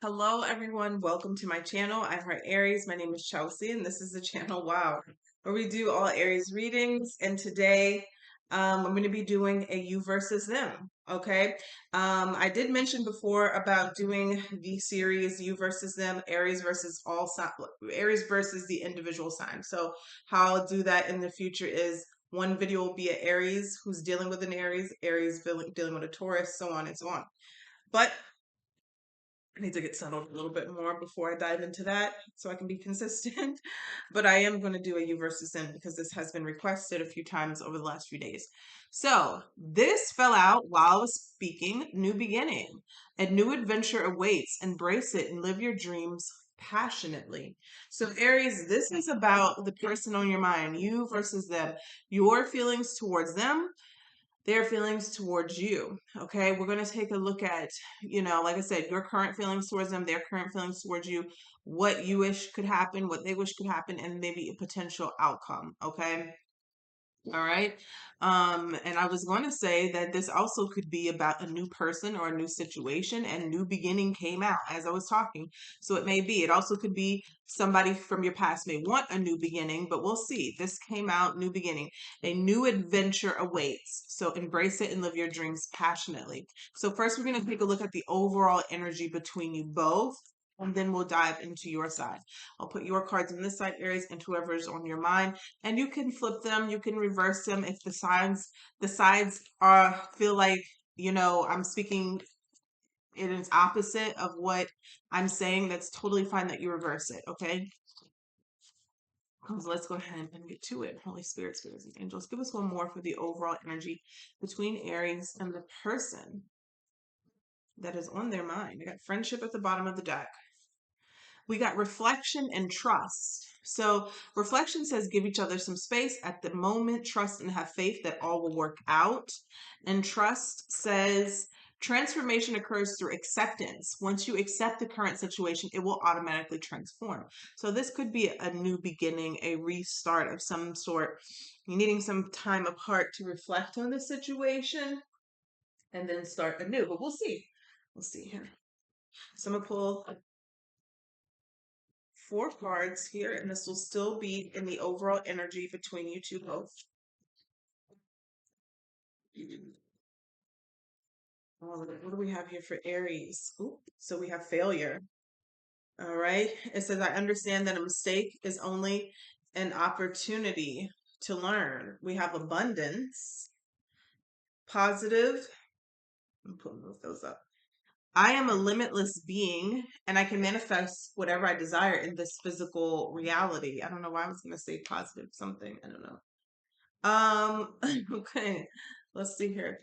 Hello, everyone. Welcome to my channel. I'm her Aries. My name is Chelsea, and this is the channel, wow, where we do all Aries readings. And today, I'm going to be doing a you versus them. Okay. I did mention before about doing the series you versus them, Aries versus Aries versus the individual sign. So, how I'll do that in the future is one video will be an Aries who's dealing with an Aries dealing with a Taurus, so on and so on. But I need to get settled a little bit more before I dive into that so I can be consistent. But I am going to do a you versus them because this has been requested a few times over the last few days. So this fell out while I was speaking. New beginning. A new adventure awaits. Embrace it and live your dreams passionately. So Aries, this is about the person on your mind, you versus them, your feelings towards them, their feelings towards you. Okay, we're going to take a look at, like I said, your current feelings towards them, their current feelings towards you, what you wish could happen, what they wish could happen, and maybe a potential outcome. Okay. All right. And I was going to say that this also could be about a new person or a new situation, and new beginning came out as I was talking. So it may be, it also could be somebody from your past may want a new beginning, but we'll see. This came out, new beginning, a new adventure awaits. So embrace it and live your dreams passionately. So first, we're going to take a look at the overall energy between you both. And then we'll dive into your side. I'll put your cards on this side, Aries, and whoever's on your mind, and you can flip them, you can reverse them if the sides are feel like I'm speaking it is opposite of what I'm saying. That's totally fine that you reverse it. Okay, so let's go ahead and get to it. Holy Spirit, spirits and angels, give us one more for the overall energy between Aries and the person that is on their mind. I got friendship at the bottom of the deck. We got reflection and trust. So reflection says give each other some space at the moment, trust and have faith that all will work out. And trust says transformation occurs through acceptance. Once you accept the current situation, it will automatically transform. So this could be a new beginning, a restart of some sort. You're needing some time apart to reflect on the situation and then start anew. But we'll see. We'll see here. So I'm gonna pull 4 cards here, and this will still be in the overall energy between you two both. What do we have here for Aries? Ooh, so we have failure. All right. It says, I understand that a mistake is only an opportunity to learn. We have abundance, positive. I'm putting those up. I am a limitless being and I can manifest whatever I desire in this physical reality. I don't know why I was going to say positive something. I don't know. Okay, let's see here.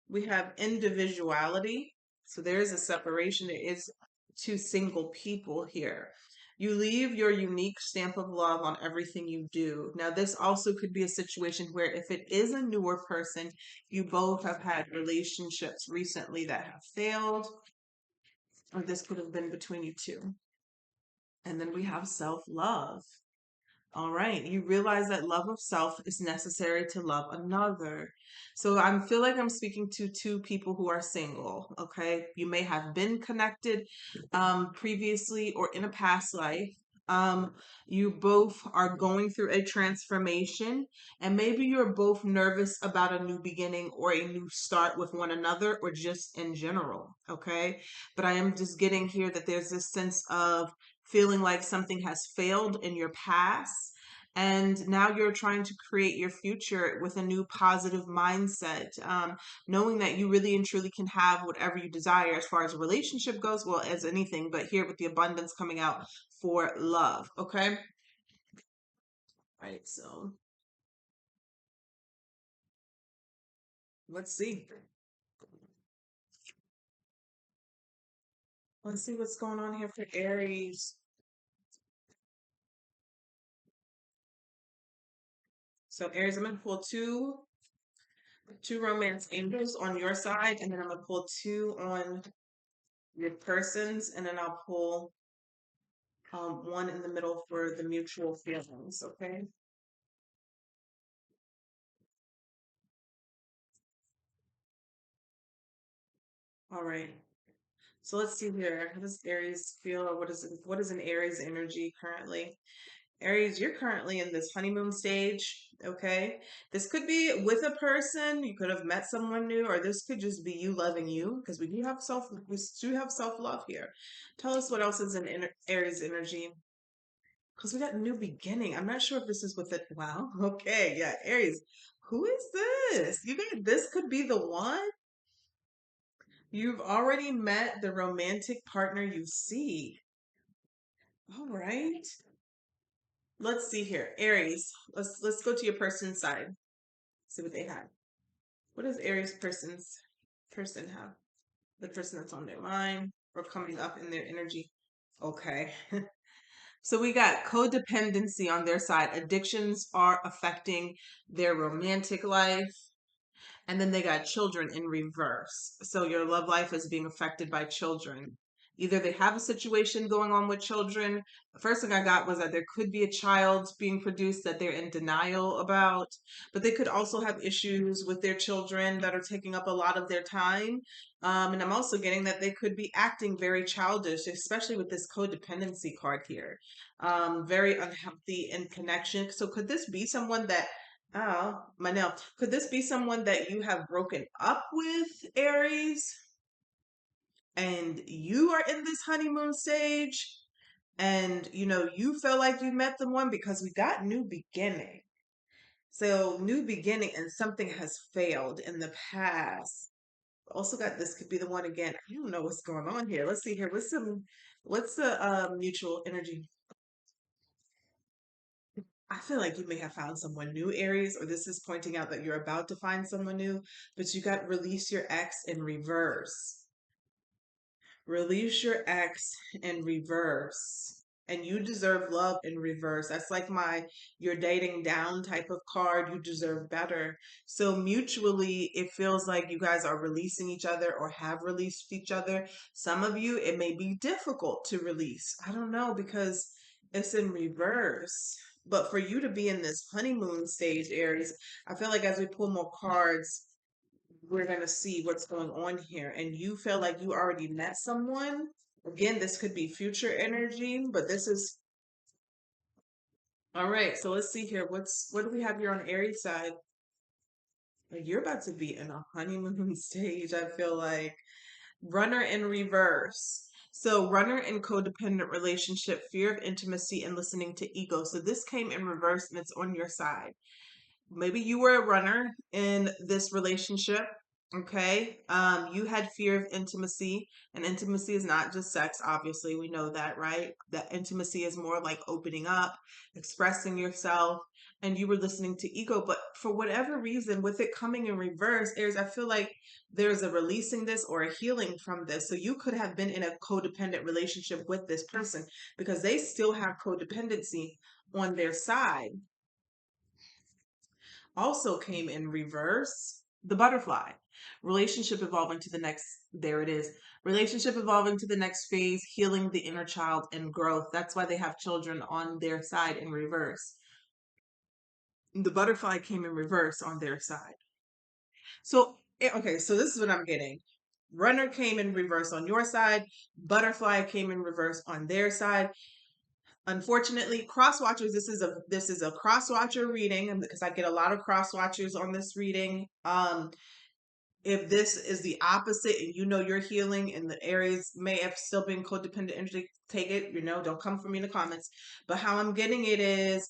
We have individuality. So there is a separation. There is two single people here. You leave your unique stamp of love on everything you do. Now, this also could be a situation where if it is a newer person, you both have had relationships recently that have failed, or this could have been between you two. And then we have self-love. All right. You realize that love of self is necessary to love another. So I feel like I'm speaking to two people who are single. Okay. You may have been connected previously or in a past life. You both are going through a transformation, and maybe you're both nervous about a new beginning or a new start with one another or just in general. Okay. But I am just getting here that there's this sense of feeling like something has failed in your past. And now you're trying to create your future with a new positive mindset, knowing that you really and truly can have whatever you desire as far as a relationship goes, well, as anything, but here with the abundance coming out for love. Okay. All right. So let's see. Let's see what's going on here for Aries. So Aries, I'm going to pull two romance angels on your side, and then I'm going to pull two on your persons, and then I'll pull one in the middle for the mutual feelings. Okay. All right. So let's see here. How does Aries feel, or what is an Aries energy currently? Aries, you're currently in this honeymoon stage, okay? This could be with a person, you could have met someone new, or this could just be you loving you, because we do have self-love here. Tell us what else is in Aries energy. Because we got new beginning. I'm not sure if this is with it. Wow. Okay. Yeah. Aries. Who is this? You guys, this could be the one. You've already met the romantic partner you seek. All right. Let's see here. Aries. Let's go to your person's side. See what they have. What does Aries person have? The person that's on their mind or coming up in their energy. Okay. So we got codependency on their side. Addictions are affecting their romantic life. And then they got children in reverse. So your love life is being affected by children. Either they have a situation going on with children. The first thing I got was that there could be a child being produced that they're in denial about, but they could also have issues with their children that are taking up a lot of their time. And I'm also getting that they could be acting very childish, especially with this codependency card here. Very unhealthy in connection. So could this be someone that Oh, Manel, could this be someone that you have broken up with, Aries, and you are in this honeymoon stage, and you feel like you met the one because we got new beginning. So new beginning, and something has failed in the past. Also got this could be the one again. I don't know what's going on here. Let's see here. What's the mutual energy? I feel like you may have found someone new, Aries, or this is pointing out that you're about to find someone new, but you got release your ex in reverse. Release your ex in reverse. And you deserve love in reverse. That's like my you're dating down type of card. You deserve better. So mutually, it feels like you guys are releasing each other or have released each other. Some of you, it may be difficult to release. I don't know because it's in reverse. But for you to be in this honeymoon stage, Aries, I feel like as we pull more cards, we're going to see what's going on here. And you feel like you already met someone. Again, this could be future energy, but this is all right. So let's see here. What do we have here on Aries side? Like, you're about to be in a honeymoon stage, I feel like. Runner in reverse. So runner in codependent relationship, fear of intimacy and listening to ego. So this came in reverse and it's on your side. Maybe you were a runner in this relationship. Okay. You had fear of intimacy, and intimacy is not just sex. Obviously, we know that, right? That intimacy is more like opening up, expressing yourself, and you were listening to ego. But for whatever reason, with it coming in reverse, Aries, I feel like there's a releasing this or a healing from this. So you could have been in a codependent relationship with this person because they still have codependency on their side. Also came in reverse, the butterfly. Relationship evolving to the next, there it is. Relationship evolving to the next phase, healing the inner child and growth. That's why they have children on their side in reverse. The butterfly came in reverse on their side. So, okay, so this is what I'm getting. Runner came in reverse on your side, butterfly came in reverse on their side. Unfortunately, cross watchers, this is a cross watcher reading because I get a lot of cross watchers on this reading. If this is the opposite and you're healing and the Aries may have still been codependent energy, take it, don't come for me in the comments. But how I'm getting it is,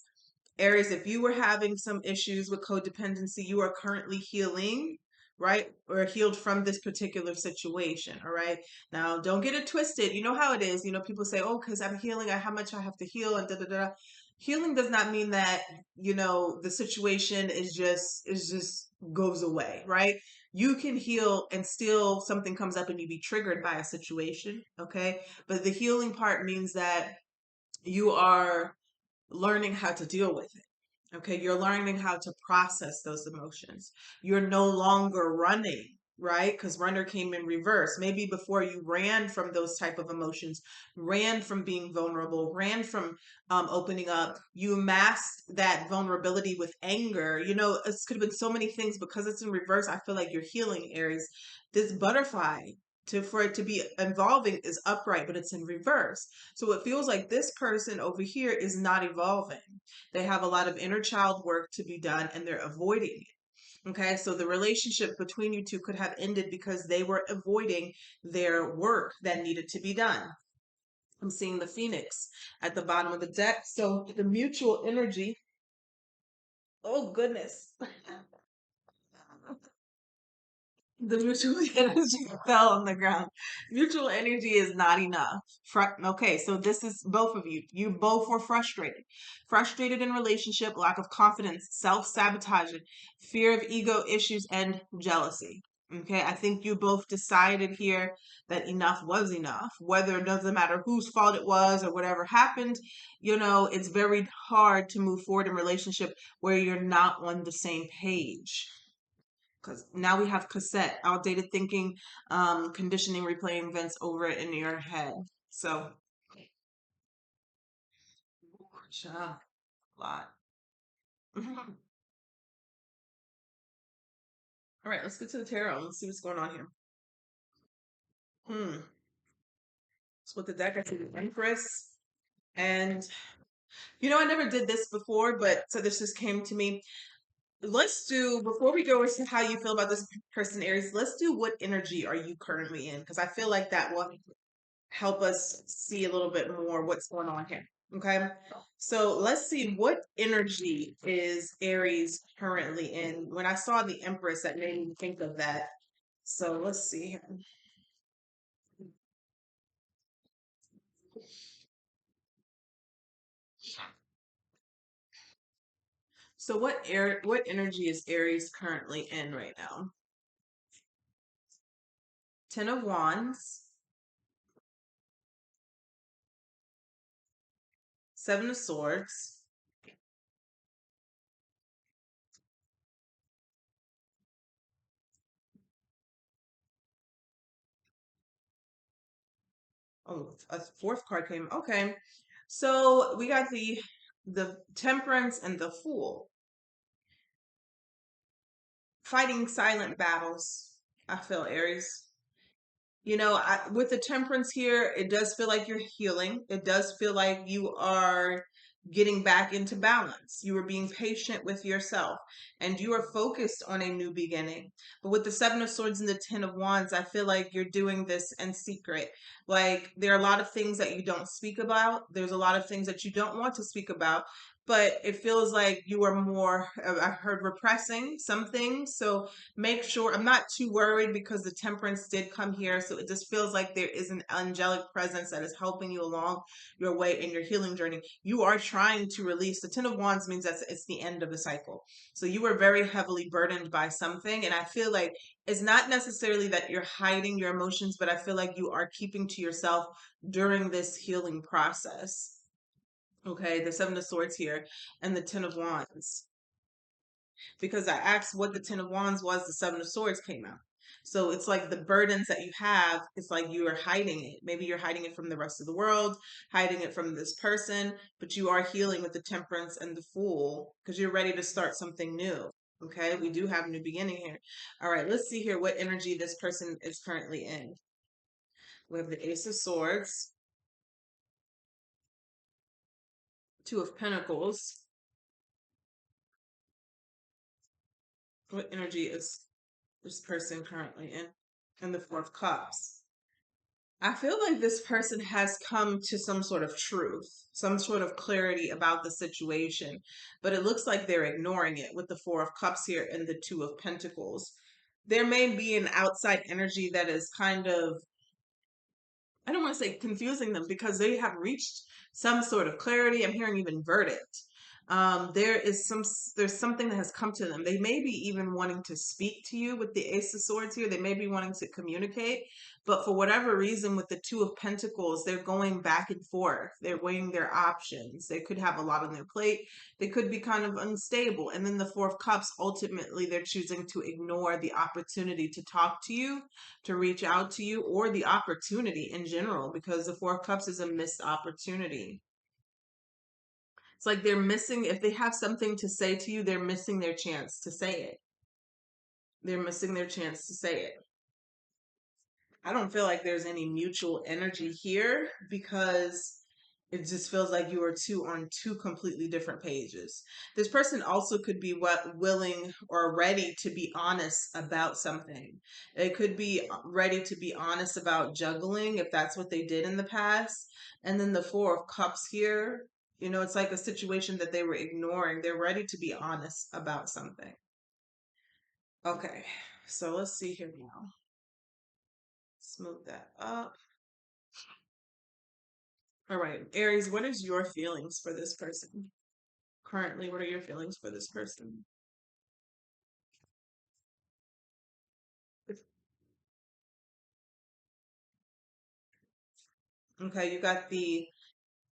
Aries, if you were having some issues with codependency, you are currently healing, right? Or healed from this particular situation, all right? Now, don't get it twisted. You know how it is. People say, oh, because I'm healing, how much I have to heal and da da da. Healing does not mean that, the situation is just goes away, right? You can heal and still something comes up and you be triggered by a situation, okay? But the healing part means that you are learning how to deal with it. Okay, you're learning how to process those emotions. You're no longer running, right? Because runner came in reverse. Maybe before you ran from those type of emotions, ran from being vulnerable, ran from opening up. You masked that vulnerability with anger. It could have been so many things because it's in reverse. I feel like you're healing, Aries. This butterfly for it to be evolving is upright, but it's in reverse. So it feels like this person over here is not evolving. They have a lot of inner child work to be done and they're avoiding it. Okay, so the relationship between you two could have ended because they were avoiding their work that needed to be done. I'm seeing the Phoenix at the bottom of the deck. So the mutual energy, oh goodness. The mutual energy fell on the ground. Mutual energy is not enough. Okay, so this is both of you. You both were frustrated. Frustrated in relationship, lack of confidence, self-sabotage, fear of ego issues, and jealousy. Okay, I think you both decided here that enough was enough. Whether it doesn't matter whose fault it was or whatever happened, it's very hard to move forward in relationship where you're not on the same page, because now we have cassette, outdated thinking, conditioning, replaying events over in your head. So, a lot. All right, let's get to the tarot. Let's see what's going on here. So with the deck, I see the Empress, and I never did this before, but so this just came to me. Let's do, before we go into how you feel about this person, Aries, let's do what energy are you currently in? Because I feel like that will help us see a little bit more what's going on here. Okay. So let's see, what energy is Aries currently in? When I saw the Empress, that made me think of that. So let's see here. So what energy is Aries currently in right now? Ten of Wands, Seven of Swords, oh, a fourth card came. Okay. So we got the Temperance and the Fool. Fighting silent battles, I feel, Aries. With the Temperance here, it does feel like you're healing. It does feel like you are getting back into balance. You are being patient with yourself and you are focused on a new beginning. But with the Seven of Swords and the Ten of Wands, I feel like you're doing this in secret. Like there are a lot of things that you don't speak about. There's a lot of things that you don't want to speak about. But it feels like you are more, I heard, repressing some things. So make sure, I'm not too worried because the Temperance did come here. So it just feels like there is an angelic presence that is helping you along your way in your healing journey. You are trying to release. The Ten of Wands means that it's the end of the cycle. So you were very heavily burdened by something. And I feel like it's not necessarily that you're hiding your emotions, but I feel like you are keeping to yourself during this healing process. Okay, the Seven of Swords here and the Ten of Wands. Because I asked what the Ten of Wands was, the Seven of Swords came out. So it's like the burdens that you have, it's like you are hiding it. Maybe you're hiding it from the rest of the world, hiding it from this person, but you are healing with the Temperance and the Fool because you're ready to start something new. Okay, we do have a new beginning here. All right, let's see here what energy this person is currently in. We have the Ace of Swords, Two of Pentacles. What energy is this person currently in? And the Four of Cups. I feel like this person has come to some sort of truth, some sort of clarity about the situation, but it looks like they're ignoring it with the Four of Cups here and the Two of Pentacles. There may be an outside energy that is kind of, I don't want to say confusing them because they have reached some sort of clarity. I'm hearing even verdict. There's something that has come to them. They may be even wanting to speak to you with the Ace of Swords here. They may be wanting to communicate, but for whatever reason, with the Two of Pentacles, they're going back and forth. They're weighing their options. They could have a lot on their plate. They could be kind of unstable. And then the Four of Cups, ultimately, they're choosing to ignore the opportunity to talk to you, to reach out to you, or the opportunity in general, because the Four of Cups is a missed opportunity. It's like they're missing, if they have something to say to you, they're missing their chance to say it. They're missing their chance to say it. I don't feel like there's any mutual energy here because it just feels like you are two on two completely different pages. This person also could be what willing or ready to be honest about something. It could be ready to be honest about juggling if that's what they did in the past. And then the Four of Cups here, it's like a situation that they were ignoring. They're ready to be honest about something. Okay, so let's see here now. Smooth that up. All right, Aries, what is your feelings for this person? Currently, what are your feelings for this person? Okay, you got the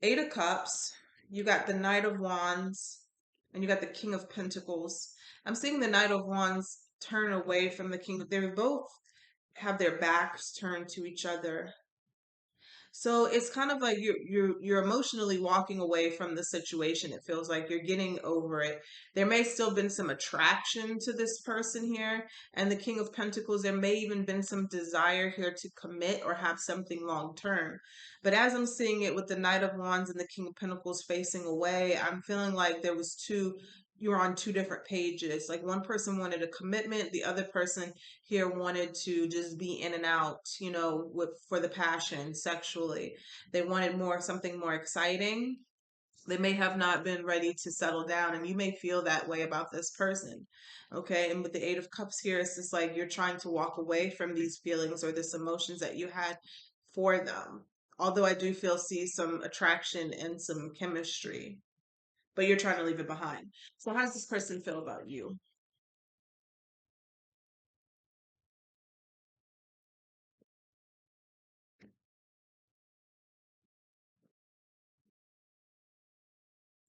Eight of Cups, you got the Knight of Wands, and you got the King of Pentacles. I'm seeing the Knight of Wands turn away from the King. They both have their backs turned to each other. So it's kind of like you're emotionally walking away from the situation. It feels like you're getting over it. There may still been some attraction to this person here, and the King of Pentacles, there may even been some desire here to commit or have something long term. But as I'm seeing it with the Knight of Wands and the King of Pentacles facing away, I'm feeling like you were on two different pages. Like one person wanted a commitment, the other person here wanted to just be in and out, with for the passion sexually. They wanted something more exciting. They may have not been ready to settle down, and you may feel that way about this person. Okay. And with the Eight of Cups here, it's just like you're trying to walk away from these feelings or this emotions that you had for them. Although I do see some attraction and some chemistry, but you're trying to leave it behind. So how does this person feel about you?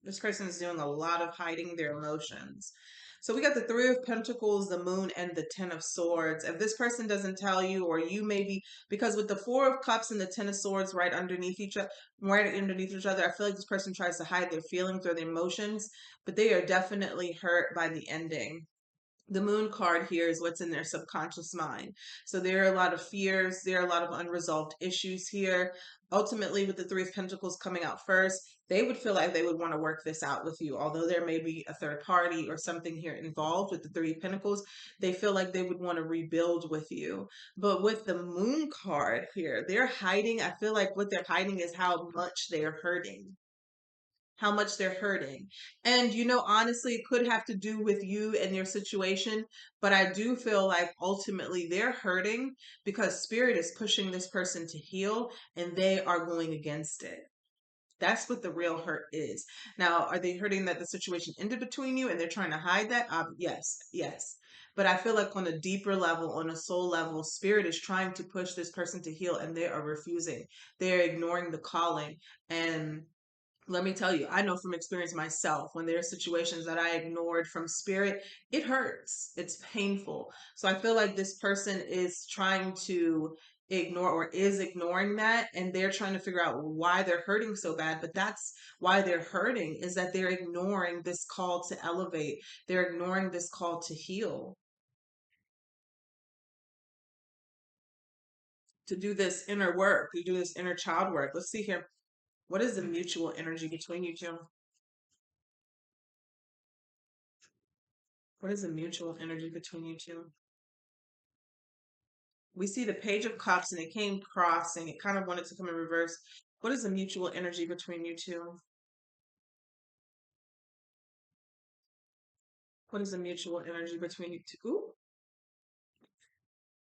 This person is doing a lot of hiding their emotions. So we got the Three of Pentacles, the Moon, and the Ten of Swords. If this person doesn't tell you, or you maybe, because with the Four of Cups and the Ten of Swords right underneath each other, I feel like this person tries to hide their feelings or their emotions, but they are definitely hurt by the ending. The Moon card here is what's in their subconscious mind. So there are a lot of fears, there are a lot of unresolved issues here. Ultimately, with the Three of Pentacles coming out first, they would feel like they would want to work this out with you. Although there may be a third party or something here involved with the Three of Pentacles, they feel like they would want to rebuild with you. But with the Moon card here, they're hiding. I feel like what they're hiding is how much they're hurting, And honestly, it could have to do with you and your situation, but I do feel like ultimately they're hurting because spirit is pushing this person to heal and they are going against it. That's what the real hurt is. Now, are they hurting that the situation ended between you and they're trying to hide that? Yes, yes. But I feel like on a deeper level, on a soul level, spirit is trying to push this person to heal and they are refusing. They're ignoring the calling. And let me tell you, I know from experience myself, when there are situations that I ignored from spirit, it hurts. It's painful. So I feel like this person is trying to ignore or is ignoring that, and they're trying to figure out why they're hurting so bad. But that's why they're hurting, is that they're ignoring this call to elevate. They're ignoring this call to heal, to do this inner work, to do this inner child work. Let's see here. What is the mutual energy between you two? What is the mutual energy between you two? We see the Page of Cups and it came crossing. It kind of wanted to come in reverse. What is the mutual energy between you two? What is the mutual energy between you two? Ooh,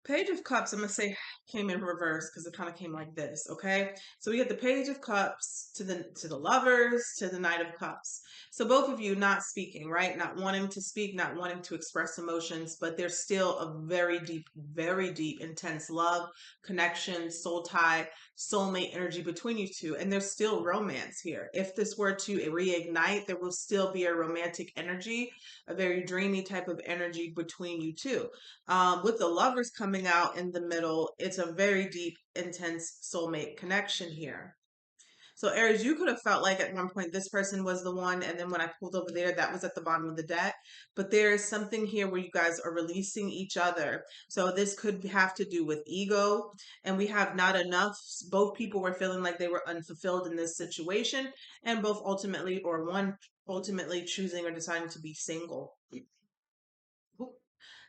Page of Cups, I'm gonna say came in reverse because it kind of came like this, okay? So we get the Page of Cups to the lovers to the Knight of Cups. So both of you not speaking, right? Not wanting to speak, not wanting to express emotions, but there's still a very deep, intense love, connection, soul tie, soulmate energy between you two. And there's still romance here. If this were to reignite, there will still be a romantic energy, a very dreamy type of energy between you two. With the lovers coming out in the middle, it's a very deep, intense soulmate connection here. So Aries, you could have felt like at one point this person was the one, and then when I pulled over there, that was at the bottom of the deck. But there is something here where you guys are releasing each other. So this could have to do with ego, and we have not enough. Both people were feeling like they were unfulfilled in this situation, and both ultimately, or one ultimately choosing or deciding to be single.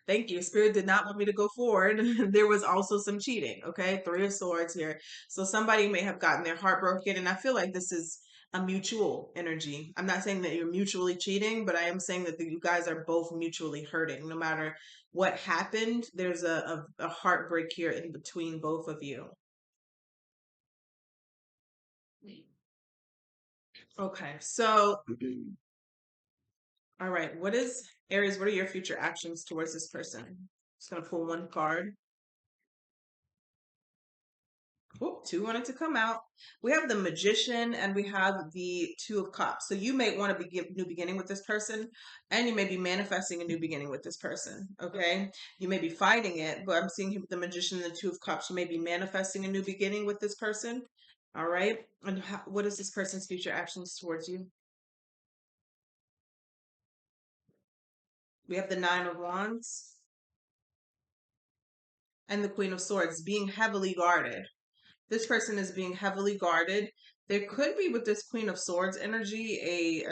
Thank you. Spirit did not want me to go forward. There was also some cheating. Okay. Three of Swords here. So somebody may have gotten their heart broken. And I feel like this is a mutual energy. I'm not saying that you're mutually cheating, but I am saying that you guys are both mutually hurting. No matter what happened, there's a heartbreak here in between both of you. Okay. So, all right. What is Aries? What are your future actions towards this person? Just going to pull one card. Oh, two wanted to come out. We have the Magician and we have the Two of Cups. So you may want to begin new beginning with this person, and you may be manifesting a new beginning with this person. Okay, you may be fighting it, but I'm seeing the Magician and the Two of Cups. You may be manifesting a new beginning with this person. All right, and what is this person's future actions towards you? We have the Nine of Wands and the Queen of Swords, being heavily guarded. This person is being heavily guarded. There could be with this Queen of Swords energy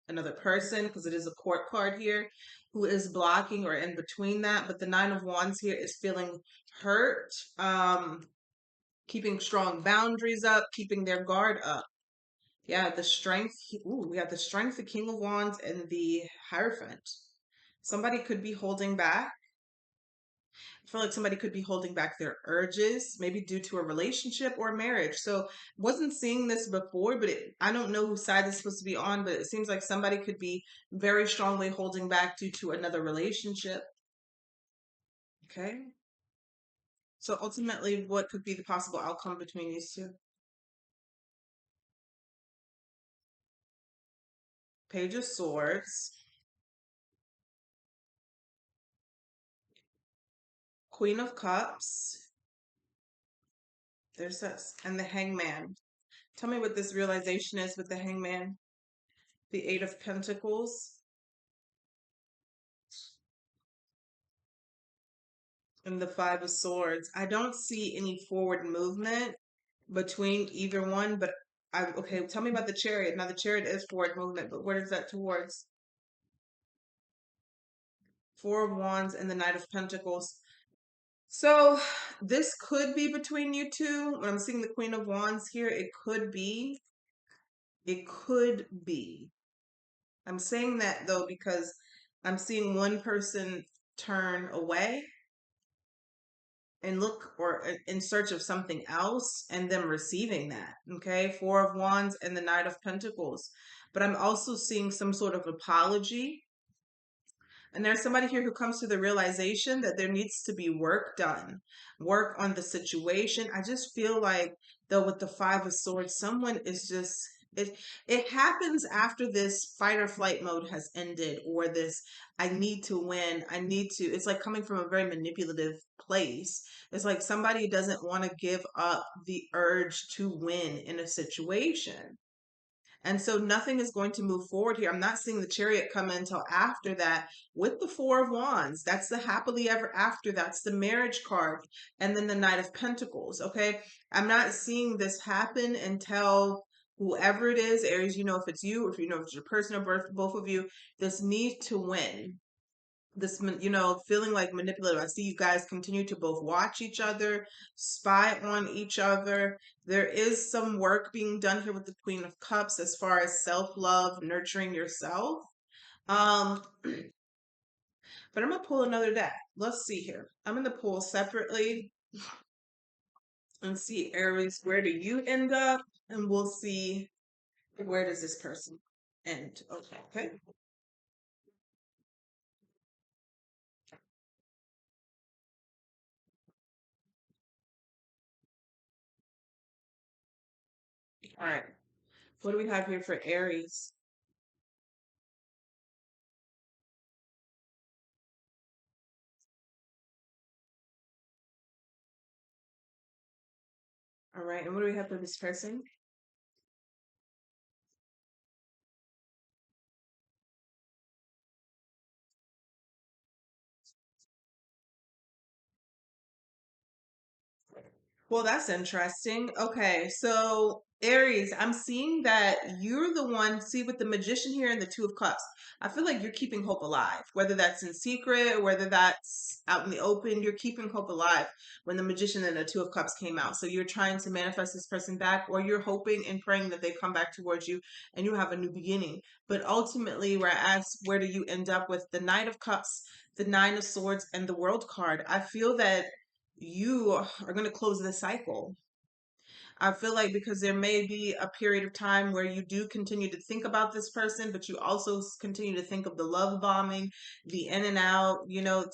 another person, because it is a court card here, who is blocking or in between that. But the Nine of Wands here is feeling hurt, keeping strong boundaries up, keeping their guard up. Yeah, the Strength. Ooh, we have the Strength, the King of Wands, and the Hierophant. Somebody could be holding back. I feel like somebody could be holding back their urges, maybe due to a relationship or marriage. So wasn't seeing this before, but I don't know whose side is supposed to be on, but it seems like somebody could be very strongly holding back due to another relationship. Okay. So ultimately, what could be the possible outcome between these two? Page of Swords, Queen of Cups. There's this, and the Hangman. Tell me what this realization is with the Hangman. The Eight of Pentacles and the Five of Swords. I don't see any forward movement between either one, but okay, tell me about the Chariot. Now the Chariot is forward movement, but what is that towards? Four of Wands and the Knight of Pentacles. So this could be between you two. When I'm seeing the Queen of Wands here, it could be. It could be. I'm saying that though because I'm seeing one person turn away and look or in search of something else and them receiving that. Okay. Four of Wands and the Knight of Pentacles. But I'm also seeing some sort of apology. And there's somebody here who comes to the realization that there needs to be work done, work on the situation. I just feel like, though, with the Five of Swords, someone is just. It happens after this fight or flight mode has ended, or this I need to win. I need to. It's like coming from a very manipulative place. It's like somebody doesn't want to give up the urge to win in a situation. And so nothing is going to move forward here. I'm not seeing the Chariot come in until after that with the Four of Wands. That's the happily ever after. That's the marriage card. And then the Knight of Pentacles. Okay. I'm not seeing this happen until whoever it is, Aries, you know, if it's you, or if you know if it's your person or both of you, this need to win. This, feeling like manipulative. I see you guys continue to both watch each other, spy on each other. There is some work being done here with the Queen of Cups as far as self-love, nurturing yourself. Um, but I'm gonna pull another deck. Let's see here. I'm gonna pull separately and see, Aries, where do you end up? And we'll see where does this person end. Okay. All right. What do we have here for Aries? All right. And what do we have for this person? Well, that's interesting. Okay, so Aries, I'm seeing that you're the one, see, with the Magician here and the Two of Cups. I feel like you're keeping hope alive, whether that's in secret or whether that's out in the open, you're keeping hope alive when the Magician and the Two of Cups came out. So you're trying to manifest this person back, or you're hoping and praying that they come back towards you and you have a new beginning. But ultimately, where I ask, where do you end up with the Knight of Cups, the Nine of Swords, and the World card? I feel that you are going to close the cycle. I feel like because there may be a period of time where you do continue to think about this person, but you also continue to think of the love bombing, the in and out,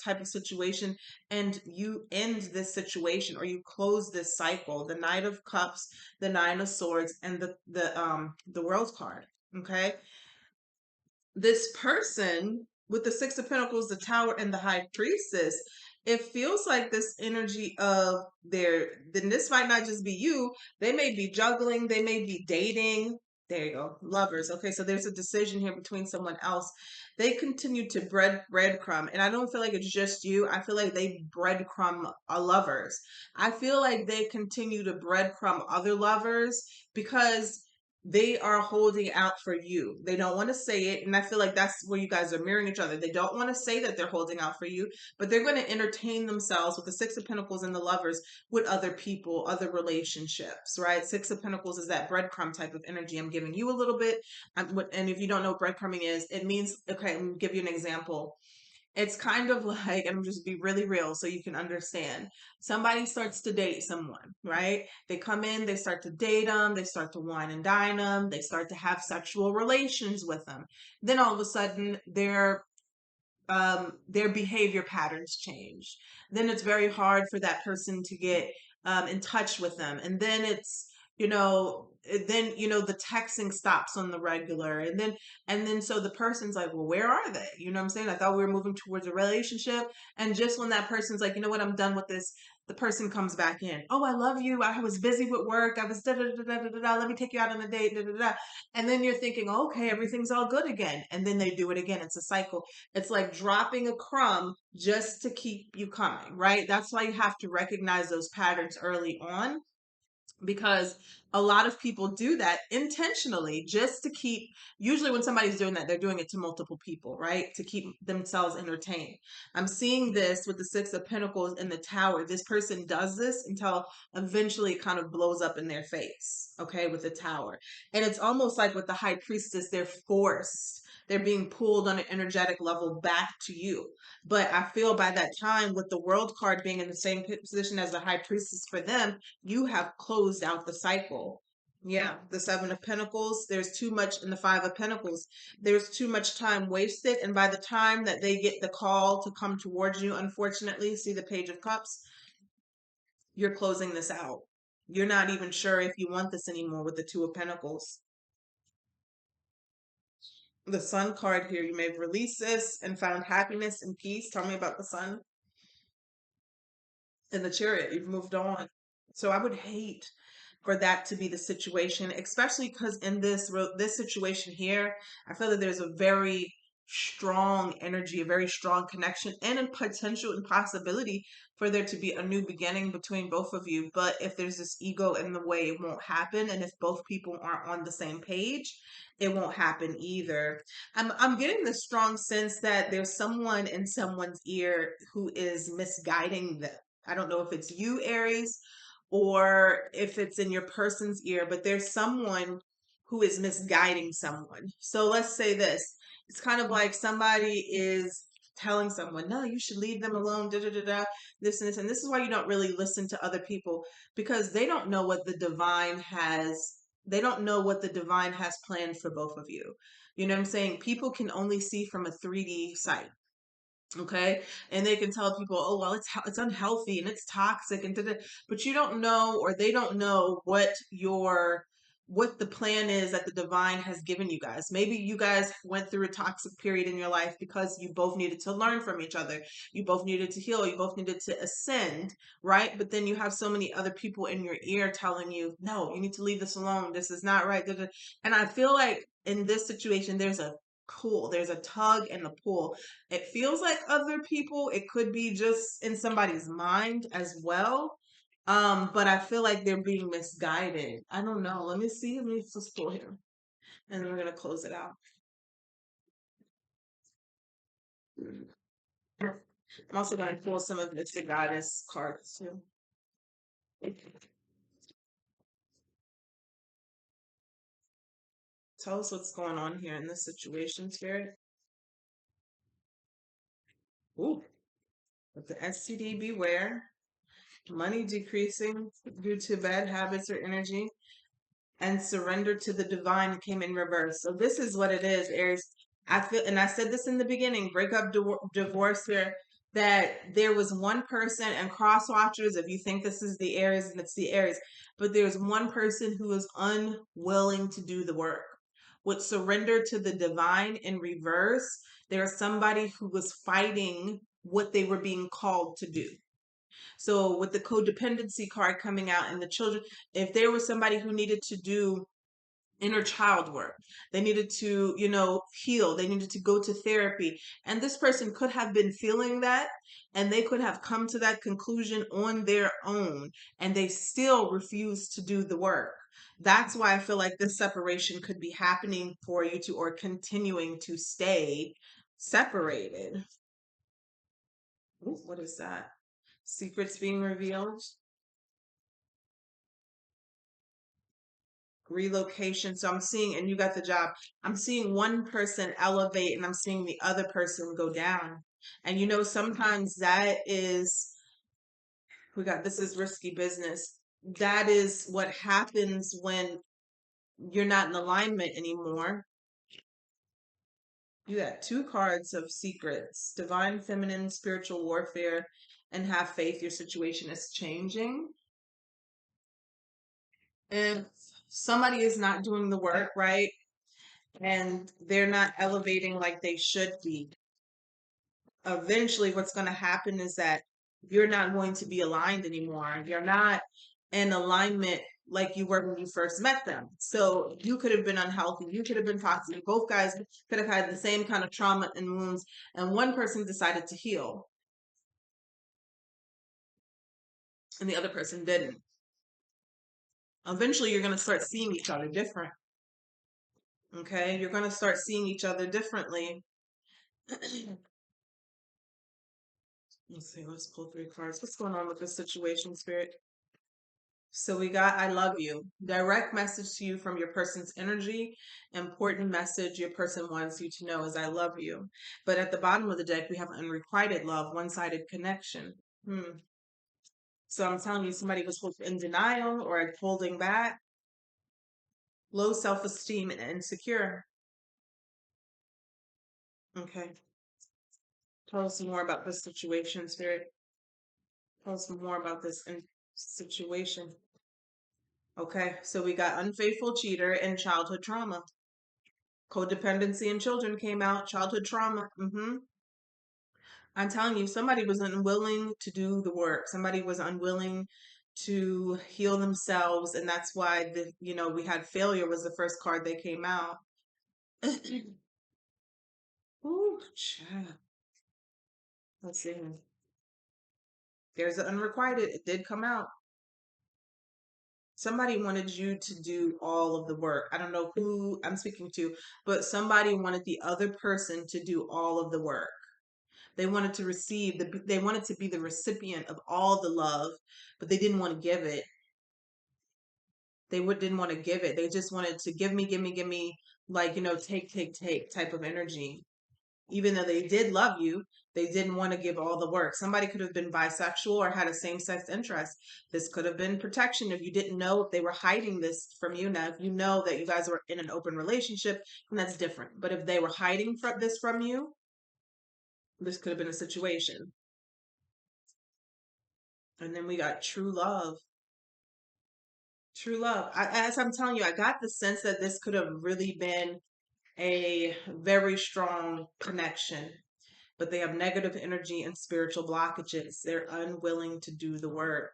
type of situation, and you end this situation or you close this cycle. The Knight of Cups, the Nine of Swords, and the World card. Okay, this person with the Six of Pentacles, the Tower, and the High Priestess, it feels like this energy of then this might not just be you. They may be juggling, they may be dating. There you go, lovers. Okay, so there's a decision here between someone else. They continue to breadcrumb, and I don't feel like it's just you. I feel like they breadcrumb lovers. I feel like they continue to breadcrumb other lovers because they are holding out for you. They don't want to say it. And I feel like that's where you guys are mirroring each other. They don't want to say that they're holding out for you, but they're going to entertain themselves with the Six of Pentacles and the Lovers with other people, other relationships, right? Six of Pentacles is that breadcrumb type of energy. I'm giving you a little bit. And if you don't know what breadcrumbing is, it means, okay, I'm going to give you an example. It's kind of like, and I'm just be really real so you can understand. Somebody starts to date someone, right? They come in, they start to date them, they start to wine and dine them, they start to have sexual relations with them. Then all of a sudden, their behavior patterns change. Then it's very hard for that person to get in touch with them. And then the texting stops on the regular. And then so the person's like, well, where are they? You know what I'm saying? I thought we were moving towards a relationship. And just when that person's like, you know what, I'm done with this, the person comes back in. Oh, I love you. I was busy with work. I was da da da da da da. Let me take you out on a date. Da da da. And then you're thinking, okay, everything's all good again. And then they do it again. It's a cycle. It's like dropping a crumb just to keep you coming, right? That's why you have to recognize those patterns early on, because a lot of people do that intentionally just to keep, usually when somebody's doing that, they're doing it to multiple people, right? To keep themselves entertained. I'm seeing this with the Six of Pentacles in the Tower. This person does this until eventually it kind of blows up in their face, okay, with the Tower. And it's almost like with the High Priestess, they're being pulled on an energetic level back to you. But I feel by that time, with the World card being in the same position as the High Priestess for them, you have closed out the cycle. Yeah, the Seven of Pentacles, there's too much in the Five of Pentacles. There's too much time wasted. And by the time that they get the call to come towards you, unfortunately, see the Page of Cups, you're closing this out. You're not even sure if you want this anymore with the Two of Pentacles. The Sun card here, you may have released this and found happiness and peace. Tell me about the Sun. In the Chariot, you've moved on. So I would hate for that to be the situation, especially because in this situation here, I feel that there's a very strong energy, a very strong connection, and a potential and possibility for there to be a new beginning between both of you. But if there's this ego in the way, it won't happen. And if both people aren't on the same page, it won't happen either. I'm getting the strong sense that there's someone in someone's ear who is misguiding them. I don't know if it's you, Aries, or if it's in your person's ear, but there's someone who is misguiding someone. So let's say this. It's kind of like somebody is telling someone, no, you should leave them alone, da da da da, this and this. And this is why you don't really listen to other people, because they don't know what they don't know what the divine has planned for both of you. You know what I'm saying? People can only see from a 3D sight. Okay, and they can tell people, oh well, it's unhealthy and it's toxic and da-da. But you don't know, or they don't know what the plan is that the divine has given you guys. Maybe you guys went through a toxic period in your life because you both needed to learn from each other, you both needed to heal, you both needed to ascend, right? But then you have so many other people in your ear telling you, no, you need to leave this alone, this is not right, da-da. And I feel like in this situation there's a tug and a pull. It feels like other people. It could be just in somebody's mind as well. But I feel like they're being misguided. I don't know. Let me see. Let me just pull here. And then we're gonna close it out. I'm also gonna pull some of the goddess cards too. Tell us what's going on here in this situation, Spirit. Ooh, with the STD, beware. Money decreasing due to bad habits or energy, and surrender to the divine came in reverse. So this is what it is, Aries. I feel, and I said this in the beginning, breakup, divorce here, that there was one person, and cross watchers, if you think this is the Aries, and it's the Aries, but there's one person who is unwilling to do the work. With surrender to the divine in reverse, there's somebody who was fighting what they were being called to do. So with the codependency card coming out and the children, if there was somebody who needed to do inner child work, they needed to, heal, they needed to go to therapy. And this person could have been feeling that, and they could have come to that conclusion on their own, and they still refuse to do the work. That's why I feel like this separation could be happening for you to, or continuing to stay separated. Ooh, what is that? Secrets being revealed. Relocation. So I'm seeing, and you got the job. I'm seeing one person elevate and I'm seeing the other person go down. And sometimes that is, this is risky business. That is what happens when you're not in alignment anymore. You got two cards of secrets, divine feminine, spiritual warfare, and have faith. Your situation is changing. If somebody is not doing the work, right? And they're not elevating like they should be, eventually what's going to happen is that you're not going to be aligned anymore. You're not in alignment like you were when you first met them. So you could have been unhealthy. You could have been toxic. Both guys could have had the same kind of trauma and wounds, and one person decided to heal and the other person didn't. Eventually, you're going to start seeing each other different. Okay? You're going to start seeing each other differently. Let's see, let's pull three cards. What's going on with this situation, Spirit? So we got I love you. Direct message to you from your person's energy. Important message your person wants you to know is I love you. But at the bottom of the deck, we have unrequited love, one-sided connection. So I'm telling you, somebody was in denial or holding back, low self-esteem and insecure. Okay. Tell us more about this situation, Spirit. Tell us more about this situation. Okay, so we got unfaithful cheater and childhood trauma. Codependency in children came out, childhood trauma. I'm telling you, somebody was unwilling to do the work. Somebody was unwilling to heal themselves, and that's why we had failure was the first card that came out. Ooh, child. Let's see. There's an unrequited. It did come out. Somebody wanted you to do all of the work. I don't know who I'm speaking to, but somebody wanted the other person to do all of the work. They wanted to receive they wanted to be the recipient of all the love, but they didn't want to give it. Didn't want to give it. They just wanted to give me, like, take type of energy. Even though they did love you, they didn't want to give all the work. Somebody could have been bisexual or had a same-sex interest. This could have been protection if you didn't know if they were hiding this from you. Now, if you know that you guys were in an open relationship, then that's different. But if they were hiding this from you, this could have been a situation. And then we got true love. True love. As I'm telling you, I got the sense that this could have really been a very strong connection, but they have negative energy and spiritual blockages. They're unwilling to do the work.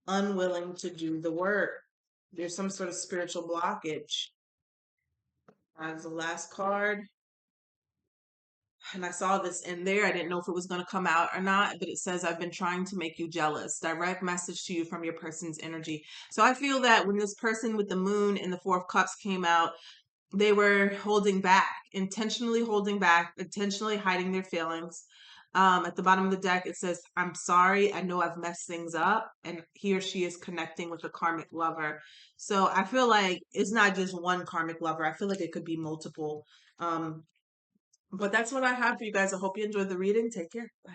Unwilling to do the work. There's some sort of spiritual blockage. As the last card, And I saw this in there. I didn't know if it was going to come out or not, but it says, I've been trying to make you jealous. Direct message to you from your person's energy. So I feel that when this person with the moon and the Four of Cups came out, they were holding back, intentionally hiding their feelings. At the bottom of the deck, it says, I'm sorry. I know I've messed things up. And he or she is connecting with a karmic lover. So I feel like it's not just one karmic lover. I feel like it could be multiple. But that's what I have for you guys. I hope you enjoyed the reading. Take care. Bye.